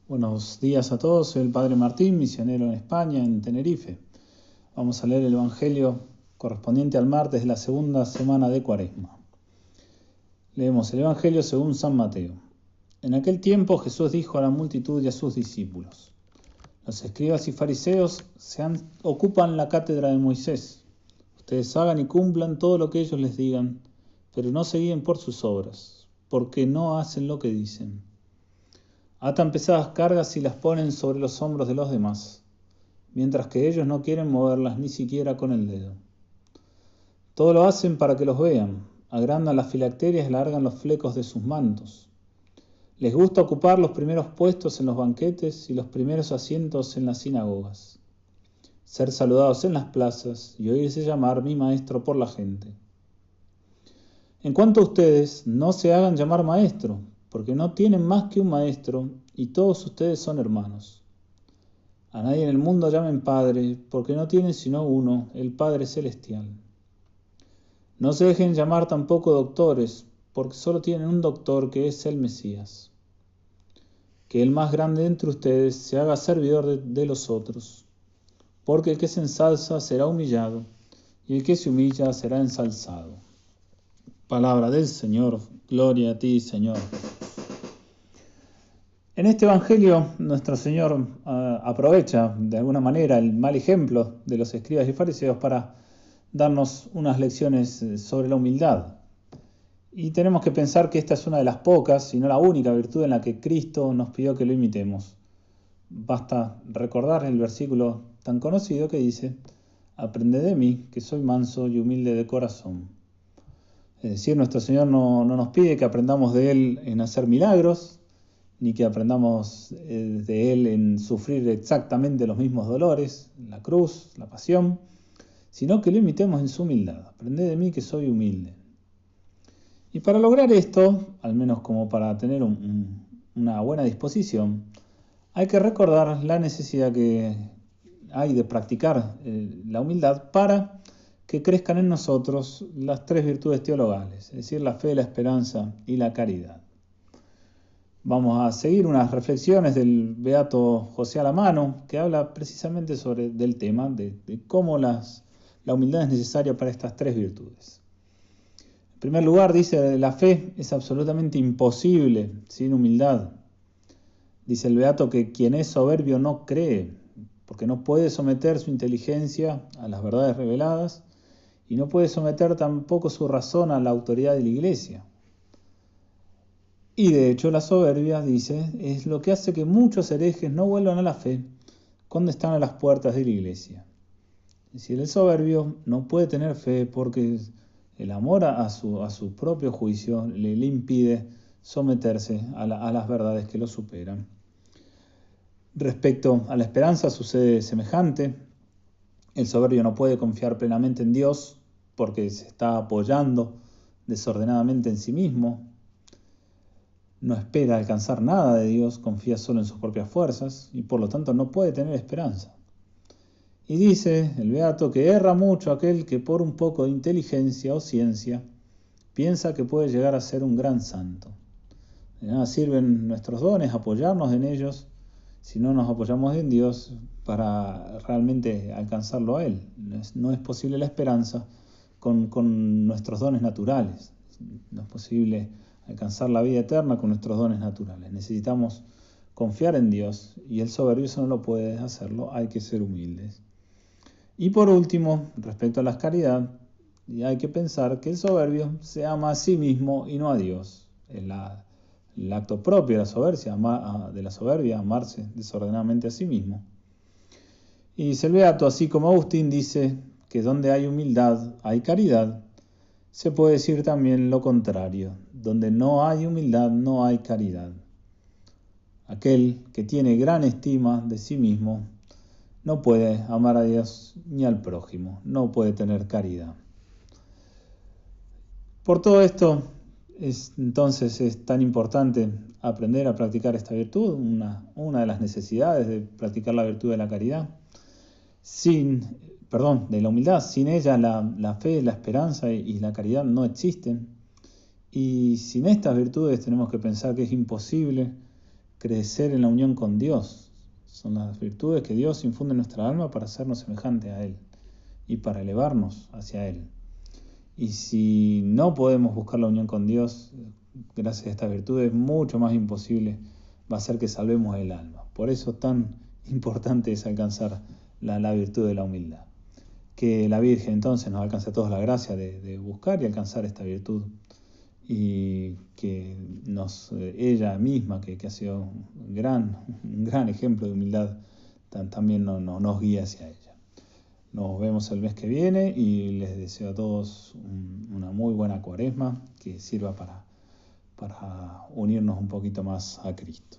Buenos días a todos, soy el Padre Martín, misionero en España, en Tenerife. Vamos a leer el Evangelio correspondiente al martes de la segunda semana de Cuaresma. Leemos el Evangelio según San Mateo. En aquel tiempo Jesús dijo a la multitud y a sus discípulos: los escribas y fariseos ocupan la cátedra de Moisés. Ustedes hagan y cumplan todo lo que ellos les digan, pero no se guíen por sus obras, porque no hacen lo que dicen. Atan pesadas cargas y las ponen sobre los hombros de los demás, mientras que ellos no quieren moverlas ni siquiera con el dedo. Todo lo hacen para que los vean, agrandan las filacterias y alargan los flecos de sus mantos. Les gusta ocupar los primeros puestos en los banquetes y los primeros asientos en las sinagogas, ser saludados en las plazas y oírse llamar mi maestro por la gente. En cuanto a ustedes, no se hagan llamar maestro, porque no tienen más que un maestro, y todos ustedes son hermanos. A nadie en el mundo llamen Padre, porque no tienen sino uno, el Padre Celestial. No se dejen llamar tampoco doctores, porque solo tienen un doctor, que es el Mesías. Que el más grande entre ustedes se haga servidor de los otros, porque el que se ensalza será humillado, y el que se humilla será ensalzado. Palabra del Señor, gloria a ti, Señor. En este Evangelio, nuestro Señor aprovecha de alguna manera el mal ejemplo de los escribas y fariseos para darnos unas lecciones sobre la humildad. Y tenemos que pensar que esta es una de las pocas, y no la única virtud en la que Cristo nos pidió que lo imitemos. Basta recordar el versículo tan conocido que dice: aprended de mí, que soy manso y humilde de corazón. Es decir, nuestro Señor no nos pide que aprendamos de Él en hacer milagros, ni que aprendamos de Él en sufrir exactamente los mismos dolores, la cruz, la pasión, sino que lo imitemos en su humildad. Aprended de mí, que soy humilde. Y para lograr esto, al menos como para tener una buena disposición, hay que recordar la necesidad que hay de practicar la humildad para que crezcan en nosotros las tres virtudes teologales, es decir, la fe, la esperanza y la caridad. Vamos a seguir unas reflexiones del beato José Alamano, que habla precisamente del tema de cómo la humildad es necesaria para estas tres virtudes. En primer lugar, dice: la fe es absolutamente imposible sin humildad. Dice el beato que quien es soberbio no cree, porque no puede someter su inteligencia a las verdades reveladas y no puede someter tampoco su razón a la autoridad de la Iglesia. Y de hecho la soberbia, dice, es lo que hace que muchos herejes no vuelvan a la fe cuando están a las puertas de la Iglesia. Es decir, el soberbio no puede tener fe porque el amor a su propio juicio le impide someterse a las verdades que lo superan. Respecto a la esperanza sucede semejante. El soberbio no puede confiar plenamente en Dios porque se está apoyando desordenadamente en sí mismo. No espera alcanzar nada de Dios, confía solo en sus propias fuerzas y por lo tanto no puede tener esperanza. Y dice el beato que erra mucho aquel que por un poco de inteligencia o ciencia piensa que puede llegar a ser un gran santo. De nada sirven nuestros dones, apoyarnos en ellos, si no nos apoyamos en Dios para realmente alcanzarlo a Él. No es posible la esperanza con nuestros dones naturales. No es posible alcanzar la vida eterna con nuestros dones naturales. Necesitamos confiar en Dios y el soberbio no lo puede hacerlo, hay que ser humildes. Y por último, respecto a la caridad, hay que pensar que el soberbio se ama a sí mismo y no a Dios. El acto propio de la soberbia, amarse desordenadamente a sí mismo. Y dice el beato, así como Agustín dice que donde hay humildad hay caridad, se puede decir también lo contrario: donde no hay humildad no hay caridad. Aquel que tiene gran estima de sí mismo no puede amar a Dios ni al prójimo, no puede tener caridad. Por todo esto, entonces es tan importante aprender a practicar esta virtud, una de las necesidades de practicar la virtud de la caridad, de la humildad. Sin ella la fe, la esperanza y la caridad no existen. Y sin estas virtudes tenemos que pensar que es imposible crecer en la unión con Dios. Son las virtudes que Dios infunde en nuestra alma para hacernos semejante a Él y para elevarnos hacia Él. Y si no podemos buscar la unión con Dios, gracias a estas virtudes, mucho más imposible va a ser que salvemos el alma. Por eso tan importante es alcanzar la virtud de la humildad. Que la Virgen entonces nos alcance a todos la gracia de buscar y alcanzar esta virtud, y que ella misma, que ha sido un gran ejemplo de humildad, también nos guíe hacia ella. Nos vemos el mes que viene y les deseo a todos una muy buena Cuaresma que sirva para unirnos un poquito más a Cristo.